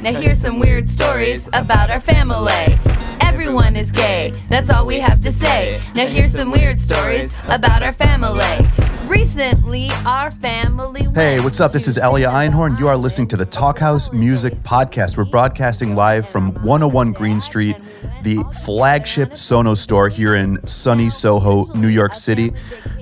Now here's some weird stories about our family. Everyone is gay, that's all we have to say. Now here's some weird stories about our family. Recently, our family... Hey, what's up? This is Elia Einhorn. You are listening to the Talkhouse Music Podcast. We're broadcasting live from 101 Green Street, the flagship Sonos store here in sunny Soho, New York City.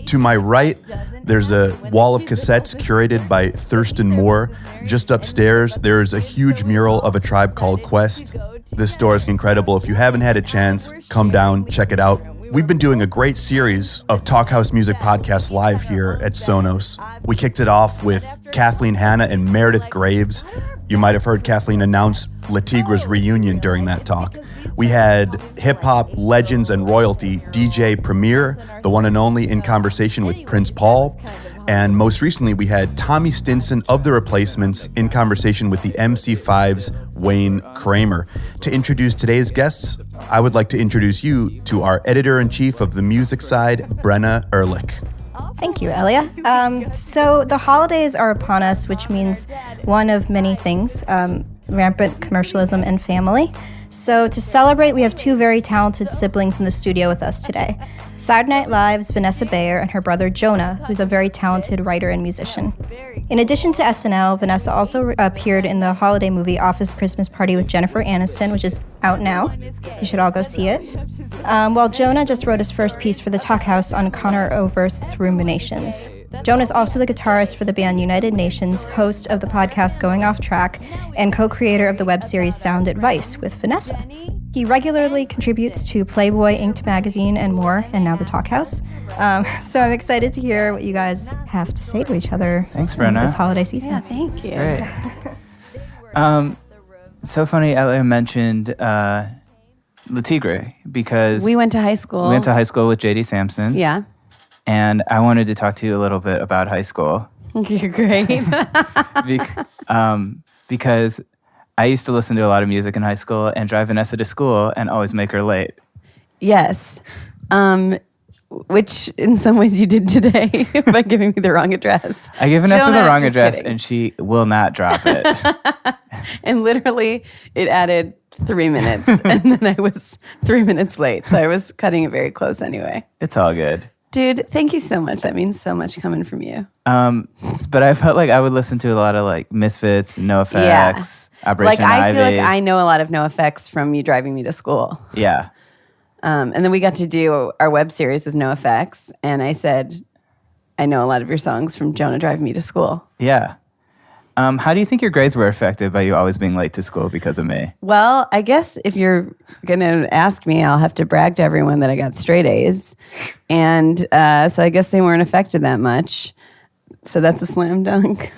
To my right, there's a wall of cassettes curated by Thurston Moore. Just upstairs, there's a huge mural of A Tribe Called Quest. This store is incredible. If you haven't had a chance, come down, check it out. We've been doing a great series of Talkhouse Music Podcasts live here at Sonos. We kicked it off with Kathleen Hanna and Meredith Graves. You might have heard Kathleen announce Le Tigre's reunion during that talk. We had hip-hop legends and royalty DJ Premier, the one and only, in conversation with Prince Paul. And most recently, we had Tommy Stinson of The Replacements in conversation with the MC5's Wayne Kramer. To introduce today's guests, I would like to introduce you to our editor-in-chief of the music side, Brenna Ehrlich. Thank you, Elia. So the holidays are upon us, which means one of many things, rampant commercialism and family. So to celebrate, we have two very talented siblings in the studio with us today. Saturday Night Live's Vanessa Bayer and her brother Jonah, who's a very talented writer and musician. In addition to SNL, Vanessa also appeared in the holiday movie Office Christmas Party with Jennifer Aniston, which is out now. You should all go see it. While Jonah just wrote his first piece for the Talkhouse on Conor Oberst's Ruminations. Jonah is also the guitarist for the band United Nations, host of the podcast Going Off Track, and co-creator of the web series Sound Advice with Vanessa. He regularly contributes to Playboy Inked magazine and more, and now the Talkhouse. So I'm excited to hear what you guys have to say to each other. Thanks, Brenna. This holiday season. Yeah, thank you. Great. So funny, Elia mentioned Le Tigre because We went to high school. We went to high school with J.D. Sampson. Yeah. And I wanted to talk to you a little bit about high school. You're great. Because I used to listen to a lot of music in high school and drive Vanessa to school and always make her late. Yes. Which in some ways you did today by giving me the wrong address. I gave Vanessa Jonah, the wrong just address kidding. and she will not drop it. And literally it added 3 minutes and then I was 3 minutes late. So I was cutting it very close anyway. It's all good. Dude, thank you so much. That means so much coming from you. But I felt like I would listen to a lot of like Misfits, NoFX, Operation I Ivy. feel like I know a lot of NoFX from you driving me to school. Yeah. And then we got to do our web series with NoFX. And I said, I know a lot of your songs from Jonah driving me to school. Yeah. How do you think your grades were affected by you always being late to school because of me? Well, I guess if you're going to ask me, I'll have to brag to everyone that I got straight A's. And so I guess they weren't affected that much. So that's a slam dunk.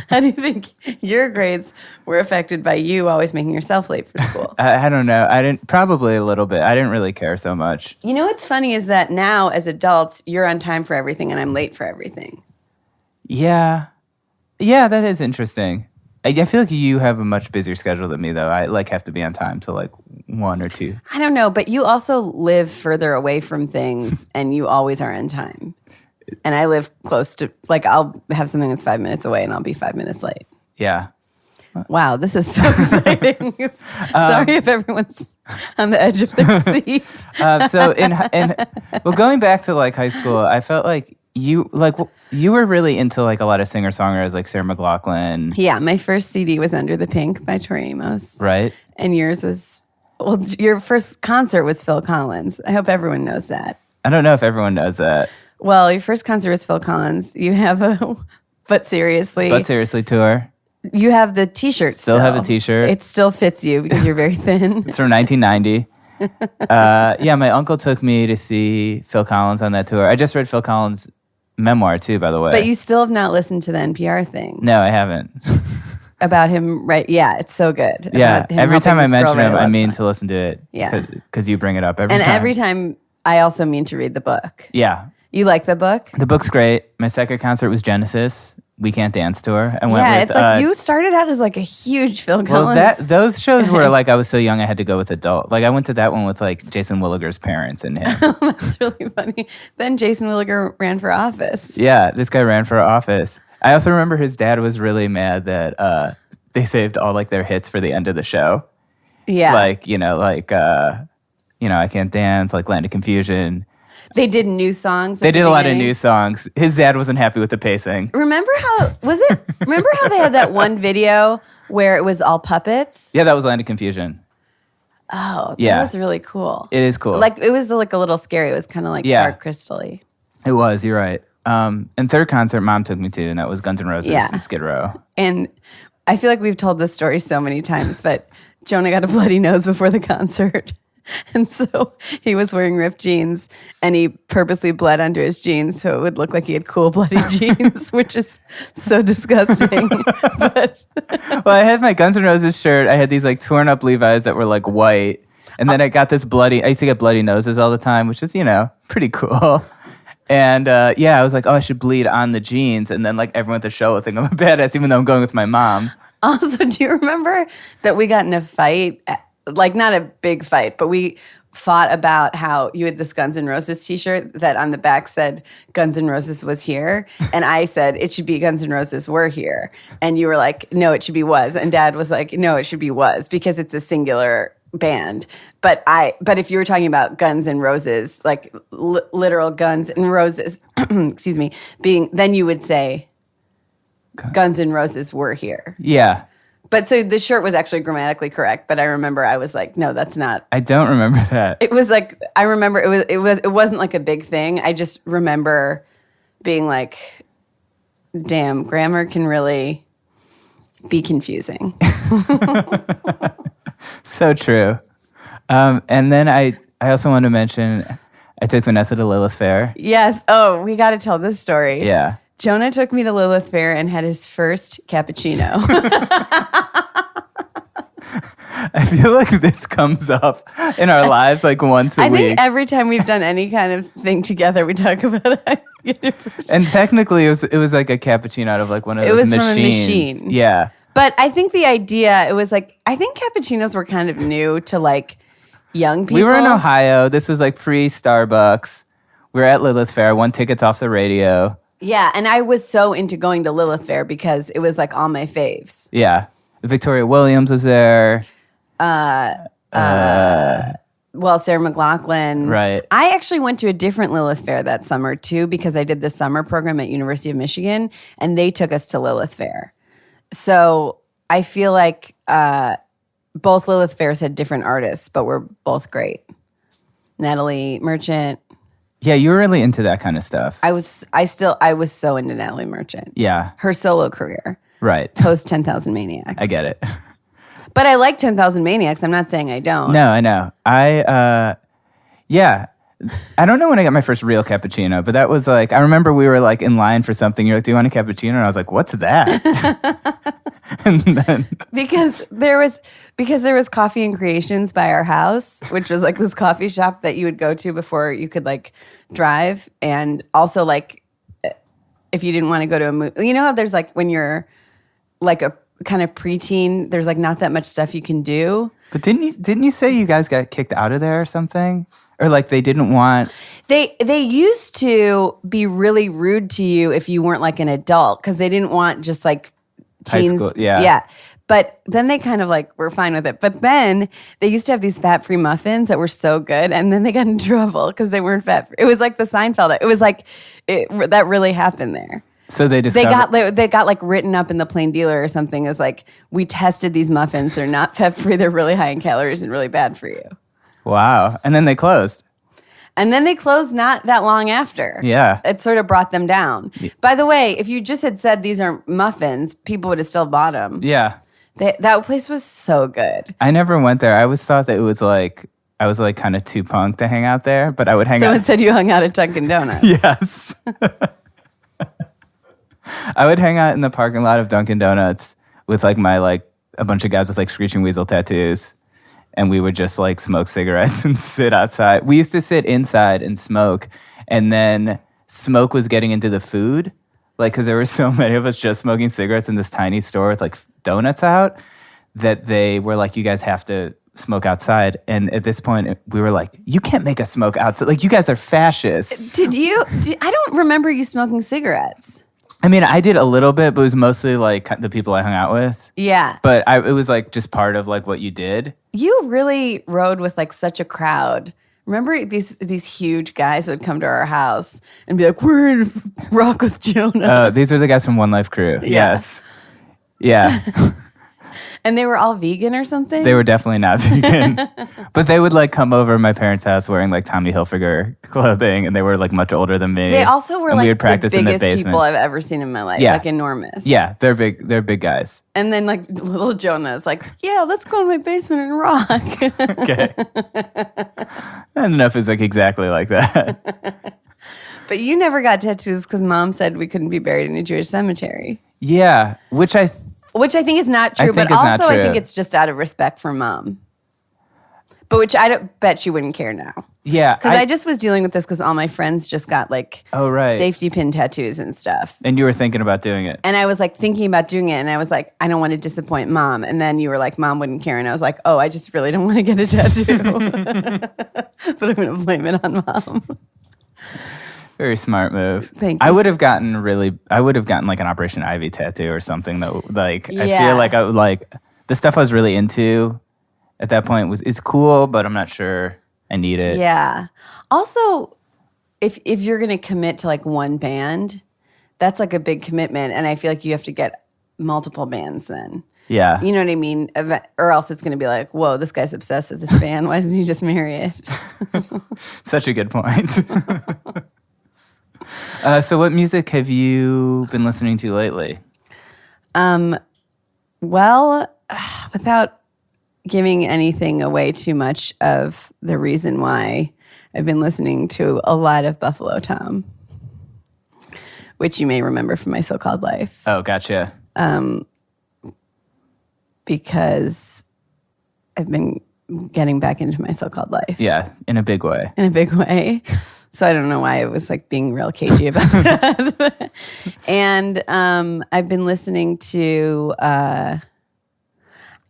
How do you think your grades were affected by you always making yourself late for school? I don't know. Probably a little bit. I didn't really care so much. You know what's funny is that now as adults, you're on time for everything and I'm late for everything. Yeah. Yeah, that is interesting. I feel like you have a much busier schedule than me, though. I have to be on time till 1 or 2. I don't know, but you also live further away from things and you always are on time. And I live close to, I'll have something that's 5 minutes away and I'll be 5 minutes late. Yeah. Wow, this is so exciting. Sorry if everyone's on the edge of their seat. So going back to high school, I felt like you were really into a lot of singer-songwriters like Sarah McLachlan. Yeah, my first CD was Under the Pink by Tori Amos. Right. And yours was, your first concert was Phil Collins. I hope everyone knows that. I don't know if everyone knows that. Well, your first concert was Phil Collins. You have a But Seriously tour. You have the T-shirt still. Have a T-shirt. It still fits you because you're very thin. It's from 1990. Yeah, my uncle took me to see Phil Collins on that tour. I just read Phil Collins' memoir too, by the way. But you still have not listened to the NPR thing. No, I haven't. About him, right? Yeah, it's so good. Yeah, every time I mention him, I mean to listen to it. Yeah. Because you bring it up every time. And every time, I also mean to read the book. Yeah. You like the book? The book's great. My second concert was Genesis. We Can't Dance tour. It's like you started out as a huge Phil Collins. Well, those shows were I was so young I had to go with adult. I went to that one with Jason Williger's parents and him. That's really funny. Then Jason Williger ran for office. Yeah, this guy ran for office. I also remember his dad was really mad that they saved all like their hits for the end of the show. Yeah. Like, I Can't Dance, like Land of Confusion. They did new songs. They did a lot of new songs. His dad wasn't happy with the pacing. Remember how they had that one video where it was all puppets? Yeah, that was Land of Confusion. Oh, that was really cool. It is cool. Like it was like a little scary. It was kind of like Dark Crystal-y. It was, you're right. And third concert Mom took me to, and that was Guns N' Roses and Skid Row. And I feel like we've told this story so many times, but Jonah got a bloody nose before the concert. And so he was wearing ripped jeans, and he purposely bled under his jeans so it would look like he had cool bloody jeans, which is so disgusting. But well, I had my Guns N' Roses shirt. I had these like torn up Levi's that were like white. And then I got this bloody, I used to get bloody noses all the time, which is, pretty cool. And I was like, oh, I should bleed on the jeans. And then like everyone at the show would think I'm a badass, even though I'm going with my mom. Also, do you remember that we got in a fight? Like not a big fight, but we fought about how you had this Guns N' Roses t-shirt that on the back said Guns N' Roses was here. And I said, it should be Guns N' Roses were here. And you were like, no, it should be was. And Dad was like, no, it should be was because it's a singular band. But if you were talking about Guns N' Roses, like literal Guns N' Roses, excuse me, then you would say Guns N' Roses were here. Yeah. But so the shirt was actually grammatically correct, but I remember I was like, no, that's not. I don't remember that. It was like, I remember it wasn't like a big thing. I just remember being like, damn, grammar can really be confusing. So true. And then I also want to mention, I took Vanessa to Lilith Fair. Yes. Oh, we got to tell this story. Yeah. Jonah took me to Lilith Fair and had his first cappuccino. I feel like this comes up in our lives like once a week. I think every time we've done any kind of thing together, we talk about it. And technically, it was like a cappuccino out of like one of those machines. It was from a machine. Yeah. But I think the idea, it was like, I think cappuccinos were kind of new to like young people. We were in Ohio. This was like pre-Starbucks. We were at Lilith Fair. Won tickets off the radio. Yeah, and I was so into going to Lilith Fair because it was like all my faves. Yeah. Victoria Williams was there. Sarah McLachlan. Right. I actually went to a different Lilith Fair that summer too because I did the summer program at University of Michigan, and they took us to Lilith Fair. So I feel like both Lilith Fairs had different artists, but were both great. Natalie Merchant. Yeah, you were really into that kind of stuff. I was so into Natalie Merchant. Yeah. Her solo career. Right. Post 10,000 Maniacs. I get it. But I like 10,000 Maniacs. I'm not saying I don't. No, I know. I don't know when I got my first real cappuccino, but that was like, I remember we were like in line for something. You're like, do you want a cappuccino? And I was like, what's that? And then because there was Coffee and Creations by our house, which was like this coffee shop that you would go to before you could like drive. And also like, if you didn't want to go to a movie, you know how there's like when you're like a kind of preteen, there's like not that much stuff you can do. But didn't you say you guys got kicked out of there or something? Or like they didn't want... They used to be really rude to you if you weren't like an adult because they didn't want just like teens. High school, yeah. Yeah. But then they kind of like were fine with it. But then they used to have these fat-free muffins that were so good, and then they got in trouble because they weren't fat-free. It was like the Seinfeld. It was like that really happened there. So they got like written up in the Plain Dealer or something as like, we tested these muffins. They're not fat-free. They're really high in calories and really bad for you. Wow. And then they closed. And then they closed not that long after. Yeah. It sort of brought them down. Yeah. By the way, if you just had said these are muffins, people would have still bought them. Yeah. That place was so good. I never went there. I always thought that it was like, I was like kind of too punk to hang out there, but I would hang out. So instead you hung out at Dunkin' Donuts. Yes. I would hang out in the parking lot of Dunkin' Donuts with like a bunch of guys with like Screeching Weasel tattoos. And we would just like smoke cigarettes and sit outside. We used to sit inside and smoke. And then smoke was getting into the food. Like, because there were so many of us just smoking cigarettes in this tiny store with like donuts out that they were like, you guys have to smoke outside. And at this point, we were like, you can't make us smoke outside. Like, you guys are fascists. I don't remember you smoking cigarettes. I mean, I did a little bit, but it was mostly like the people I hung out with. Yeah. But it was like just part of like what you did. You really rode with like such a crowd. Remember these huge guys would come to our house and be like, "We're in Rock with Jonah." These are the guys from One Life Crew. Yes. Yeah. And they were all vegan or something? They were definitely not vegan. But they would like come over to my parents' house wearing like Tommy Hilfiger clothing, and they were like much older than me. They also were and like we would practice the in the biggest basement. people I've ever seen in my life. Yeah. Like enormous. Yeah, they're big. They're big guys. And then like little Jonah's like, "Yeah, let's go in my basement and rock." Okay. I don't know if it's like exactly like that. But you never got tattoos because Mom said we couldn't be buried in a Jewish cemetery. Yeah, which I think is not true, but think it's not also I true. think it's just out of respect for Mom. But which I don't bet she wouldn't care now. yeah. Because I just was dealing with this because all my friends just got like Oh, right. safety pin tattoos and stuff. And you were thinking about doing it. And I was like thinking about doing it, and I was like, I don't want to disappoint Mom. And then you were like, Mom wouldn't care, and I was like, oh, I just really don't want to get a tattoo, but I'm going to blame it on Mom. Very smart move. Thank you. I would have gotten like an Operation Ivy tattoo or something though. Like I Yeah. feel like I would like the stuff I was really into at that point is cool, but I'm not sure I need it. Yeah. Also, if you're going to commit to like one band, that's like a big commitment, and I feel like you have to get multiple bands then. Yeah. You know what I mean? Or else it's going to be like, whoa, this guy's obsessed with this band. Why doesn't he just marry it? Such a good point. So what music have you been listening to lately? Well, without giving anything away too much of the reason why, I've been listening to a lot of Buffalo Tom, which you may remember from My So-Called Life, Oh, gotcha. because I've been getting back into My So-Called Life. Yeah, in a big way. In a big way. So I don't know why I was like being real cagey about that. And I've been listening to,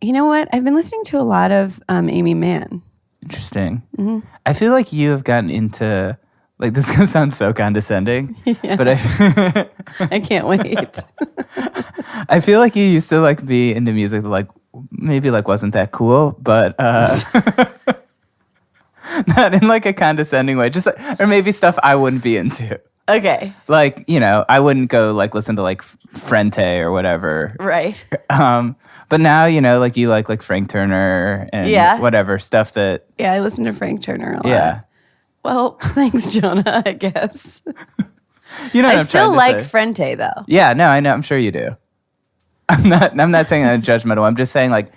you know what? I've been listening to a lot of Amy Mann. Interesting. Mm-hmm. I feel like you have gotten into, like, this is going to sound so condescending, but I can't wait. I feel like you used to like be into music that like maybe like wasn't that cool, but not in like a condescending way, just or maybe stuff I wouldn't be into. Okay. Like, you know, I wouldn't go like listen to like Frente or whatever. Right. But now, you know, like you like Frank Turner and whatever stuff that. Yeah, I listen to Frank Turner a lot. Yeah. Well, thanks, Jonah, I guess. You know what I I'm still trying to like say. Frente, though. Yeah, no, I know. I'm sure you do. I'm not saying that judgmental. I'm just saying like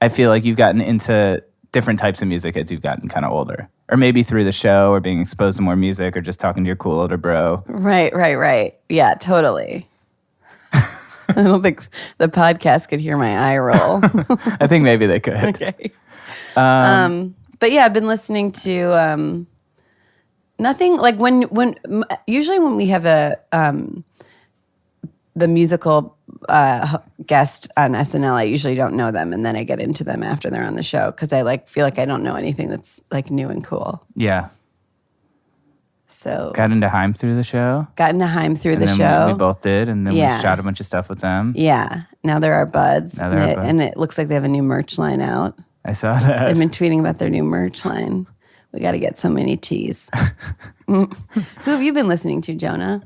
I feel like you've gotten into different types of music as you've gotten kind of older. Or maybe through the show or being exposed to more music or just talking to your cool older bro. Right. Yeah, totally. I don't think the podcast could hear my eye roll. I think maybe they could. Okay. But yeah, I've been listening to nothing like usually when we have the musical guest on SNL, I usually don't know them, and then I get into them after they're on the show because I like feel like I don't know anything that's like new and cool. Yeah. So Got into Haim through the show. got into Haim through And the then show. We both did, and then Yeah. we shot a bunch of stuff with them. Yeah. Now they're our buds. Now they're our buds. And it looks like they have a new merch line out. I saw that. They've been tweeting about their new merch line. We got to get so many tees. Who have you been listening to, Jonah?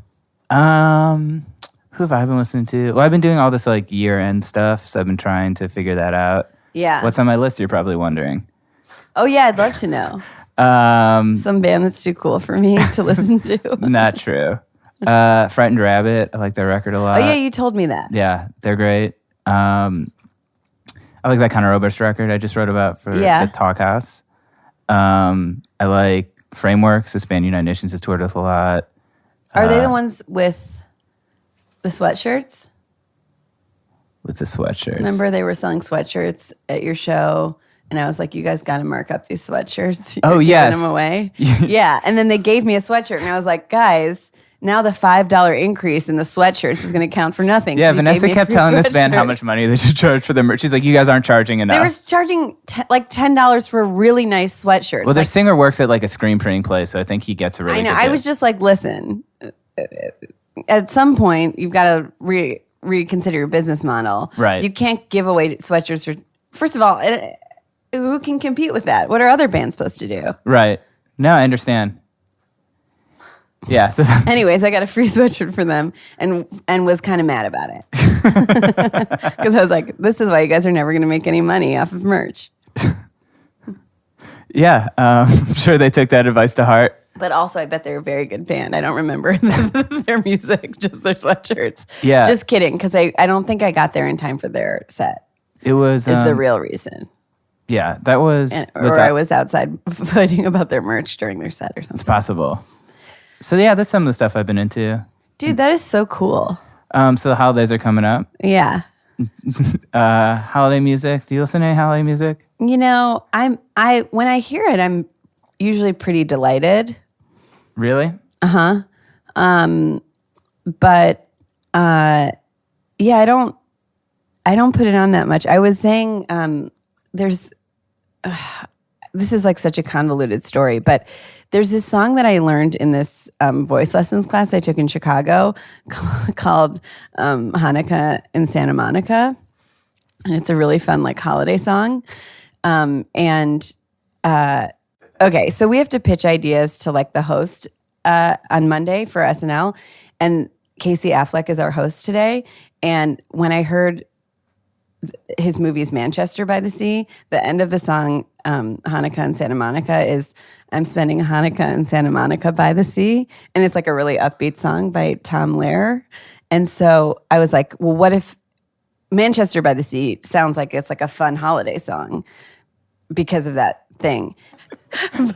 Who have I been listening to? Well, I've been doing all this like year-end stuff, so I've been trying to figure that out. Yeah. What's on my list, you're probably wondering. Oh, yeah. I'd love to know. Some band that's too cool for me to listen to. Not true. Frightened Rabbit, I like their record a lot. Oh, yeah. You told me that. Yeah, they're great. I like that kind of robust record I just wrote about for the Talkhouse. I like Frameworks, this band United Nations has toured with a lot. Are they the ones with the sweatshirts? With the sweatshirts. Remember they were selling sweatshirts at your show? And I was like, you guys got to mark up these sweatshirts. Oh, You're yes. giving them away. Yeah. And then they gave me a sweatshirt. And I was like, guys, now the $5 increase in the sweatshirts is going to count for nothing. Yeah, 'cause you gave Vanessa me a kept free telling this band how sweatshirt. much money they should charge for their merch. She's like, you guys aren't charging enough. They were charging like $10 for a really nice sweatshirt. Well, their Like, singer works at like a screen printing place, so I think he gets a really I know. good I deal. was just like, listen, at some point you've got to reconsider your business model. Right. You can't give away sweatshirts for. First of all, who can compete with that? What are other bands supposed to do? Right. No, I understand. Yeah. So anyways, I got a free sweatshirt for them and was kind of mad about it. Because I was like, this is why you guys are never going to make any money off of merch. Yeah. I'm sure they took that advice to heart. But also, I bet they're a very good band. I don't remember their music, just their sweatshirts. Yeah. Just kidding, because I don't think I got there in time for their set. It was... is the real reason. Yeah, that was... Or I was outside fighting about their merch during their set or something. It's possible. So yeah, that's some of the stuff I've been into. Dude, that is so cool. So the holidays are coming up. Yeah. Holiday music. Do you listen to any holiday music? You know, I when I hear it, I'm usually pretty delighted. Really? But yeah, I don't put it on that much. I was saying there's this is like such a convoluted story, but there's this song that I learned in this voice lessons class I took in Chicago called Hanukkah in Santa Monica. And it's a really fun like holiday song. Okay, so we have to pitch ideas to like the host on Monday for SNL. And Casey Affleck is our host today. And when I heard his movie's Manchester by the Sea, the end of the song, Hanukkah in Santa Monica, is I'm spending Hanukkah in Santa Monica by the sea. And it's like a really upbeat song by Tom Lehrer. And so I was like, well, what if Manchester by the Sea sounds like it's like a fun holiday song because of that thing.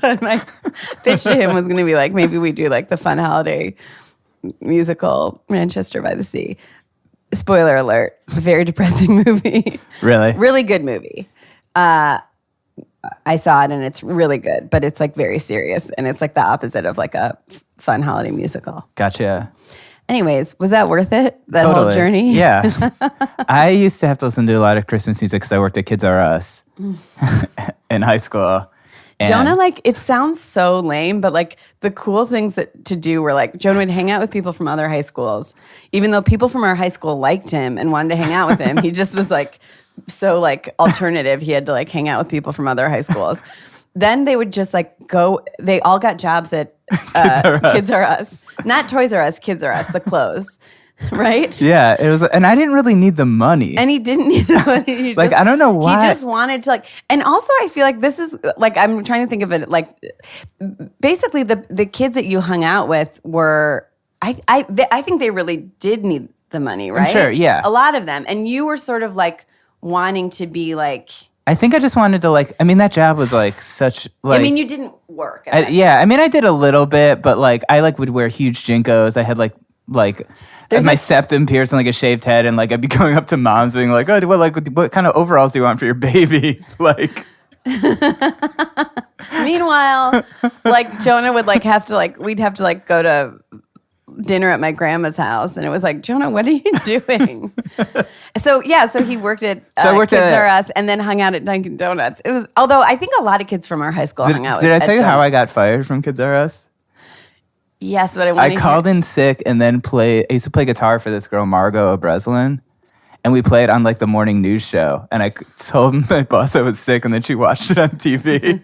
But my pitch to him was going to be like, maybe we do like the fun holiday musical Manchester by the Sea. Spoiler alert, very depressing movie. Really? Really good movie. I saw it and it's really good, but it's like very serious and it's like the opposite of like a fun holiday musical. Gotcha. Anyways, was that worth it? That Totally. whole journey? Yeah. I used to have to listen to a lot of Christmas music because I worked at Kids R Us in high school. And Jonah, like, it sounds so lame, but like the cool things to do were like, Jonah would hang out with people from other high schools. Even though people from our high school liked him and wanted to hang out with him, he just was like so like alternative. He had to like hang out with people from other high schools. Then they would just like go, they all got jobs at Kids R Us. Not Toys R Us, Kids R Us, the clothes. Right? Yeah, it was, and I didn't really need the money. And he didn't need the money. He Like, just, I don't know why. He just wanted to like, and also I feel like this is like, I'm trying to think of it like, basically the kids that you hung out with were, I think they really did need the money, right? I'm sure, yeah. A lot of them. And you were sort of like wanting to be like. I think I just wanted to like, I mean, that job was like such like. I mean, you didn't work. Yeah, I mean, I did a little bit, but like, I like would wear huge Jinkos. I had like my septum pierced and like a shaved head, and like I'd be going up to moms being like, "Oh, what kind of overalls do you want for your baby?" Like. Meanwhile, like Jonah would like have to like we'd have to like go to dinner at my grandma's house, and it was like, Jonah, what are you doing? So he worked at Kids R Us and then hung out at Dunkin' Donuts. It was, although I think a lot of kids from our high school hung out. Did I tell you how I got fired from Kids R Us? Yes, but I called in sick and then I used to play guitar for this girl, Margot O'Breslin. And we played on like the morning news show. And I told my boss I was sick, and then she watched it on TV.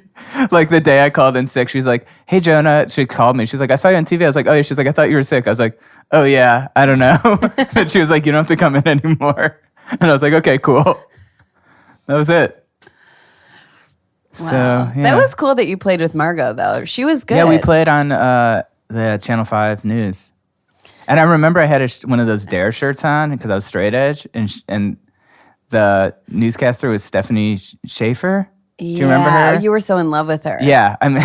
Like the day I called in sick, she's like, "Hey, Jonah." She called me. She's like, "I saw you on TV." I was like, "Oh yeah." She's like, "I thought you were sick." I was like, "Oh yeah, I don't know." And she was like, "You don't have to come in anymore." And I was like, "Okay, cool." That was it. Wow. So yeah. That was cool that you played with Margot, though. She was good. Yeah, we played on the Channel 5 News. And I remember I had one of those Dare shirts on because I was straight edge, and the newscaster was Stephanie Schaefer. Do you remember her? You were so in love with her. Yeah, I mean,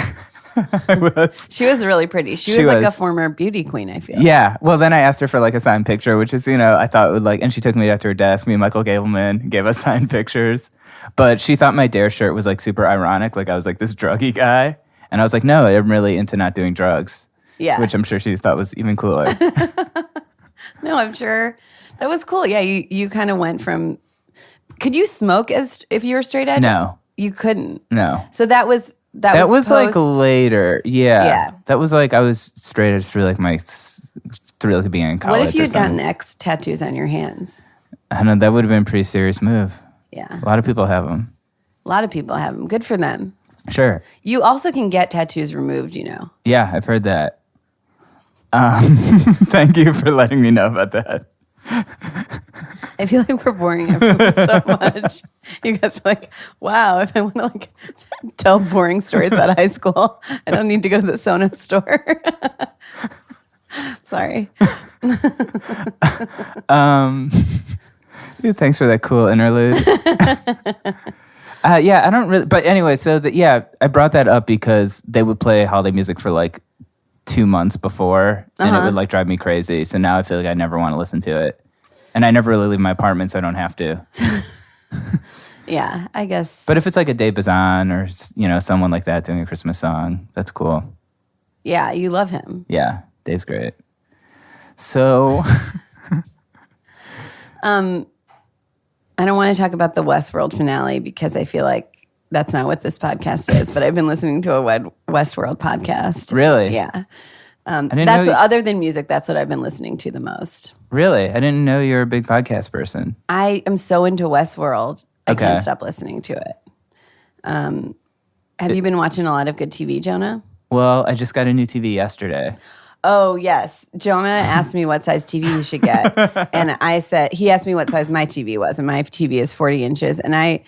I was. She was really pretty. She was like a former beauty queen, I feel. Yeah. Well, then I asked her for like a signed picture, which is, I thought would like, and she took me out to her desk. Me and Michael Gableman gave us signed pictures. But she thought my Dare shirt was like super ironic. Like I was like this druggy guy. And I was like, no, I'm really into not doing drugs. Yeah. Which I'm sure she thought was even cooler. No, I'm sure. That was cool. Yeah, you kind of went from, could you smoke if you were straight edge? No. You couldn't? No. So that was like later. Yeah. Yeah. That was like, I was straight edge through like my thrilled to be in college. What if you or had gotten something. X tattoos on your hands? I know that would have been a pretty serious move. Yeah. A lot of people have them. A lot of people have them. Good for them. Sure. You also can get tattoos removed, you know. Yeah, I've heard that. Thank you for letting me know about that. I feel like we're boring everyone so much. You guys are like, wow, if I want to like tell boring stories about high school, I don't need to go to the Sono store. Sorry. Thanks for that cool interlude. Yeah, I don't really, but anyway, so I brought that up because they would play holiday music for like 2 months before, and it would like drive me crazy. So now I feel like I never want to listen to it. And I never really leave my apartment, so I don't have to. Yeah, I guess. But if it's like a Dave Bazan or, you know, someone like that doing a Christmas song, that's cool. Yeah, you love him. Yeah, Dave's great. So... I don't want to talk about the Westworld finale because I feel like that's not what this podcast is, but I've been listening to a Westworld podcast. Really? Yeah. I didn't That's know other than music, that's what I've been listening to the most. Really? I didn't know you were a big podcast person. I am so into Westworld, I Okay. can't stop listening to it. Have you been watching a lot of good TV, Jonah? Well, I just got a new TV yesterday. Oh, yes. Jonah asked me what size TV he should get. And I said, he asked me what size my TV was. And my TV is 40 inches. And I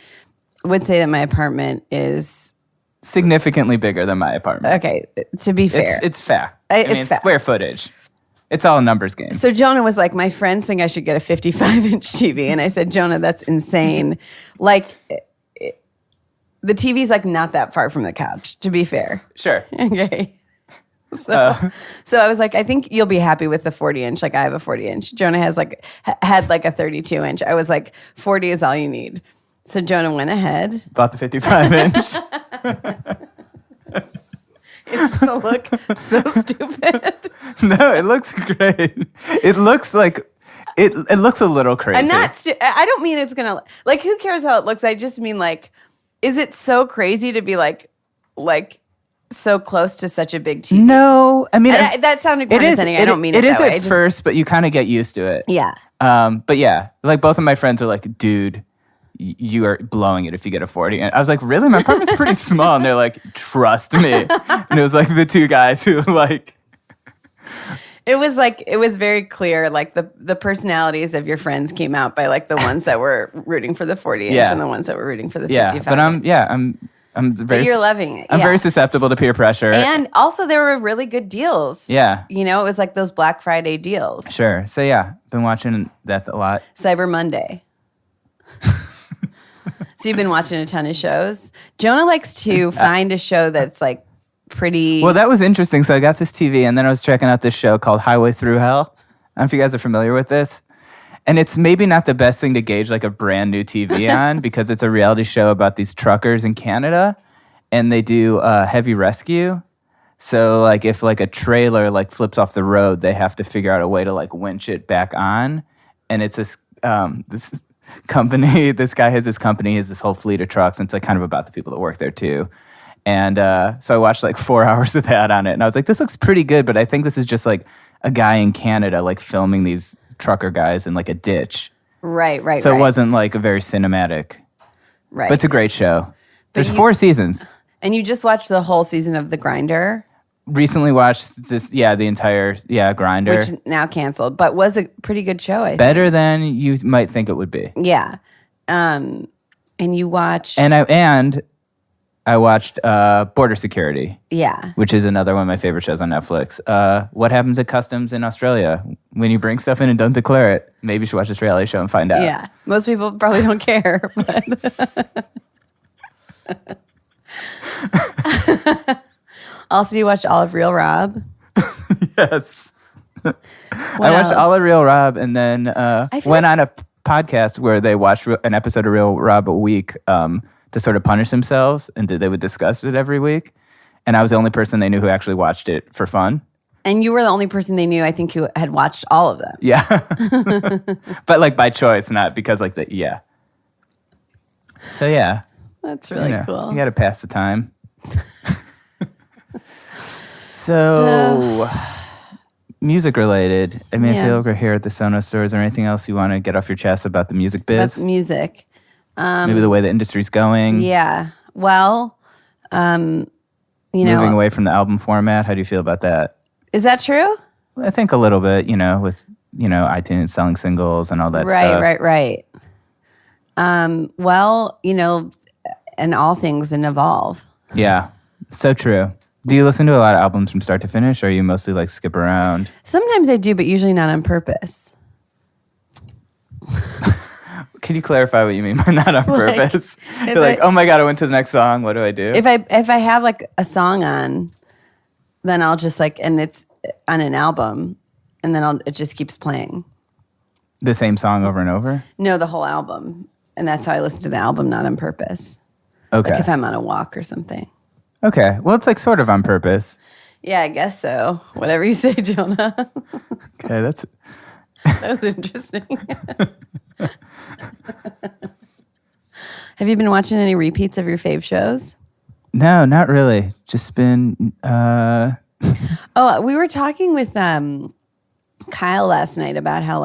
would say that my apartment is... Significantly bigger than my apartment. Okay, to be fair. It's fact. It's it's fact. square footage. It's all a numbers game. So Jonah was like, my friends think I should get a 55-inch TV. And I said, Jonah, that's insane. Like, the TV's like not that far from the couch, to be fair. Sure. Okay. So I was like, I think you'll be happy with the 40-inch. Like, I have a 40-inch. Jonah has like had like a 32-inch. I was like, 40 is all you need. So Jonah went ahead. Bought the 55-inch. It's gonna look so stupid. No, it looks great. It looks like it looks a little crazy. And I don't mean it's gonna like. Who cares how it looks? I just mean like, is it so crazy to be like so close to such a big TV? No, I mean That sounded condescending. I don't mean it It is that way. at first, but you kind of get used to it. Yeah. But yeah, like both of my friends are like, dude, you are blowing it if you get a 40. And I was like, really? My apartment's pretty small. And they're like, trust me. And it was like the two guys who like... It was very clear, like the personalities of your friends came out by like the ones that were rooting for the 40-inch Yeah. and the ones that were rooting for the 55. But I'm very... But you're loving it. I'm yeah. very susceptible to peer pressure. And also there were really good deals. Yeah. You know, it was like those Black Friday deals. Sure. So yeah, been watching that a lot. Cyber Monday. So you've been watching a ton of shows. Jonah likes to find a show that's like pretty... Well, that was interesting. So I got this TV and then I was checking out this show called Highway Through Hell. I don't know if you guys are familiar with this. And it's maybe not the best thing to gauge like a brand new TV on because it's a reality show about these truckers in Canada and they do heavy rescue. So like if like a trailer like flips off the road, they have to figure out a way to like winch it back on. And it's this company, this guy has this company, he has this whole fleet of trucks, and it's like kind of about the people that work there too. And so I watched like 4 hours of that on it, and I was like, this looks pretty good, but I think this is just like a guy in Canada like filming these trucker guys in like a ditch. Right. So it wasn't like a very cinematic. Right. But it's a great show. There's you- 4 seasons. And you just watched the whole season of The Grinder, Recently watched this, the entire, Grinder. which now canceled, but was a pretty good show, I think. Better than you might think it would be. Yeah. And you watched... And I watched Border Security. Yeah. Which is another one of my favorite shows on Netflix. What happens at customs in Australia when you bring stuff in and don't declare it? Maybe you should watch this reality show and find out. Yeah. Most people probably don't care, but... Also, you watched All of Real Rob? Yes. What I watched else? All of Real Rob and then feel went on a podcast where they watched an episode of Real Rob a week to sort of punish themselves, and they would discuss it every week. And I was the only person they knew who actually watched it for fun. And you were the only person they knew, I think, who had watched all of them. Yeah. But like by choice, not because like So yeah. That's really cool. You got to pass the time. So music related. I mean, I Yeah. feel like we're here at the Sonos store. Is there anything else you want to get off your chest about the music biz? That's music. Maybe the way the industry's going. Yeah. Well, Moving away. from the album format. How do you feel about that? Is that true? I think a little bit, with, iTunes selling singles and all that stuff. Right. Well, and all things evolve. Yeah, so true. Do you listen to a lot of albums from start to finish, or are you mostly like skip around? Sometimes I do, but usually not on purpose. Can you clarify what you mean by not on purpose? You're like, oh my God, I went to the next song. What do I do? If I have like a song on, then I'll just and it's on an album, and then it just keeps playing. The same song over and over? No, the whole album. And that's how I listen to the album, not on purpose. Okay. Like if I'm on a walk or something. Okay. Well, it's like sort of on purpose. Yeah, I guess so. Whatever you say, Jonah. Okay, that was interesting. Have you been watching any repeats of your fave shows? No, not really. Just been... Oh, we were talking with Kyle last night about how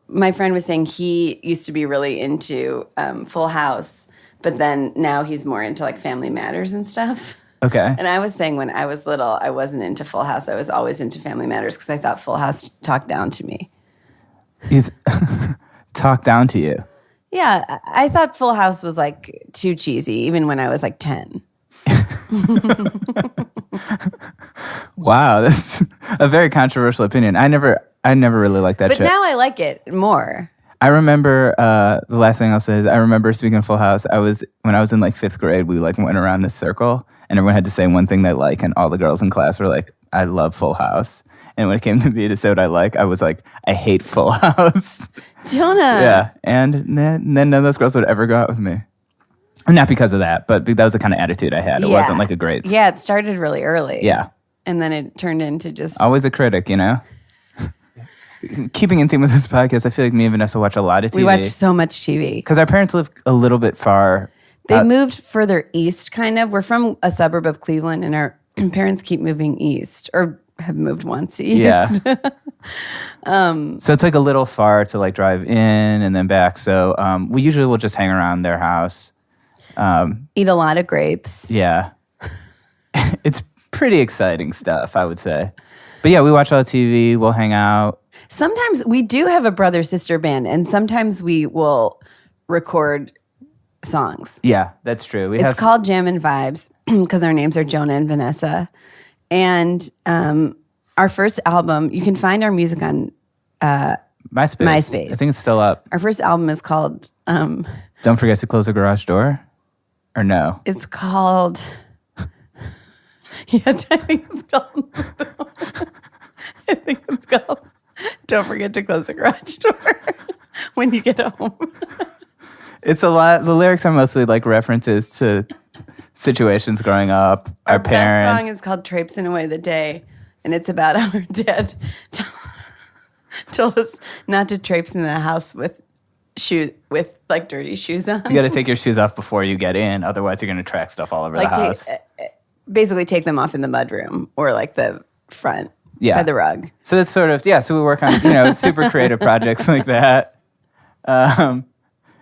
my friend was saying he used to be really into Full House, but then now he's more into Family Matters and stuff. Okay. And I was saying when I was little, I wasn't into Full House. I was always into Family Matters because I thought Full House talked down to me. He's talked down to you. Yeah, I thought Full House was too cheesy, even when I was 10. Wow, that's a very controversial opinion. I never really liked that show. But now I like it more. I remember the last thing I'll say is I remember, speaking of Full House, when I was in 5th grade, we went around this circle and everyone had to say one thing they like, and all the girls in class were like, I love Full House. And when it came to me to say what I like, I was like, I hate Full House. Jonah. Yeah. And then none of those girls would ever go out with me. Not because of that, but that was the kind of attitude I had. It wasn't a great... Yeah, it started really early. Yeah. And then it turned into just... Always a critic, Keeping in theme with this podcast, I feel like me and Vanessa watch a lot of TV. We watch so much TV. Because our parents live a little bit far. They moved further east, kind of. We're from a suburb of Cleveland, and our parents keep moving east, or have moved once east. Yeah. So it's a little far to drive in and then back. So we usually will just hang around their house. Eat a lot of grapes. Yeah. It's pretty exciting stuff, I would say. But yeah, we watch a lot of TV. We'll hang out. Sometimes we do have a brother-sister band, and sometimes we will record songs. Yeah, that's true. It's called Jammin' Vibes because our names are Jonah and Vanessa. And our first album, you can find our music on MySpace. I think it's still up. Our first album is called... Don't forget to close the garage door? Or no? It's called... Yeah, I think it's called... I think it's called... Don't forget to close the garage door when you get home. It's a lot. The lyrics are mostly references to situations growing up, our parents. Best song is called Traipsing Away the Day, and it's about our dad told us not to traipse in the house with dirty shoes on. You got to take your shoes off before you get in, otherwise you're going to track stuff all over the house. Basically take them off in the mudroom or the front by the rug. So that's sort of, so we work on, super creative projects like that.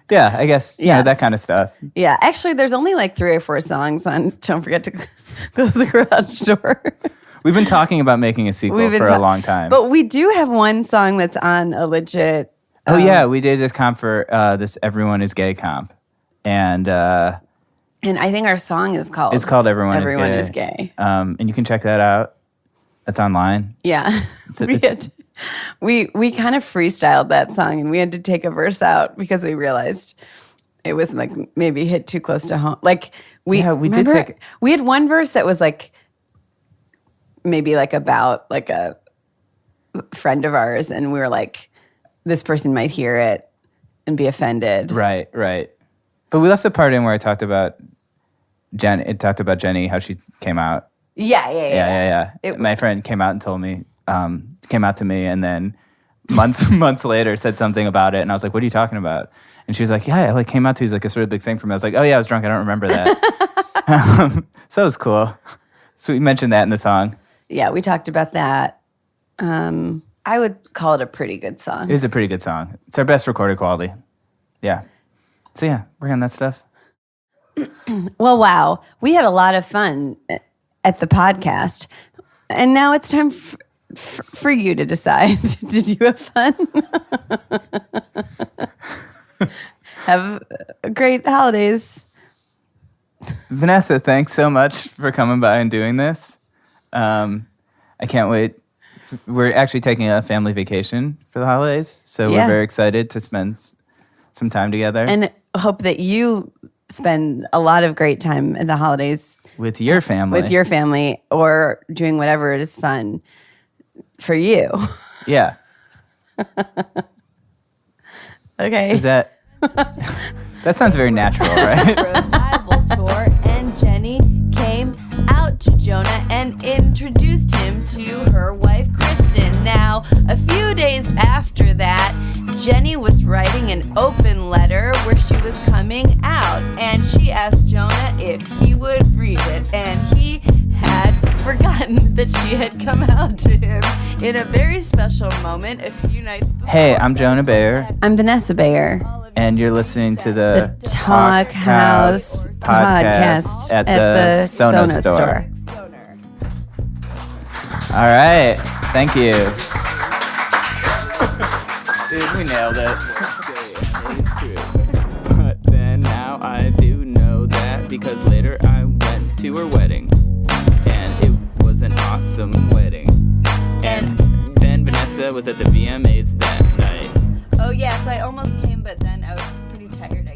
Yeah, I guess, that kind of stuff. Yeah, actually, there's only 3 or 4 songs on Don't Forget to Close the Garage Door. We've been talking about making a sequel for a long time. But we do have one song that's on a legit... Oh, yeah, we did this comp for this Everyone is Gay comp. And I think our song is called... It's called Everyone is Gay. And you can check that out. It's online. Yeah. We kind of freestyled that song, and we had to take a verse out because we realized it was maybe hit too close to home. We had one verse that was maybe about a friend of ours, and we were this person might hear it and be offended. Right. But we left the part in where I talked about Jenny, how she came out. Yeah. My friend came out and told me, came out to me, and then months later said something about it, and I was like, what are you talking about? And she was like, yeah, I came out to you. It's a sort of big thing for me. I was like, oh yeah, I was drunk. I don't remember that. So it was cool. So we mentioned that in the song. Yeah, we talked about that. I would call it a pretty good song. It is a pretty good song. It's our best recorded quality. Yeah. So yeah, working on that stuff. Well, wow. We had a lot of fun at the podcast. And now it's time for you to decide. Did you have fun? Have great holidays. Vanessa, thanks so much for coming by and doing this. I can't wait. We're actually taking a family vacation for the holidays, so we're very excited to spend some time together. And hope that you spend a lot of great time at the holidays with your family. With your family, or doing whatever is fun for you. Yeah. Okay. Is that sounds very natural, right? Revival tour, and Jenny came out to Jonah and introduced him to her wife Kristen. Now, a few days after that, Jenny was writing an open letter where she was coming out, and she asked Jonah if he would read it, and he had forgotten that she had come out to him in a very special moment a few nights before. Hey, I'm Jonah Bayer. I'm Vanessa Bayer. And you're listening to the Talkhouse podcast at the Sono store. All right. Thank you. Dude, we nailed it. But then now I do know that because later I went to her wedding. And it was an awesome wedding. And then Vanessa was at the VMAs that night. Oh, yes, I almost came, but then I was pretty tired, I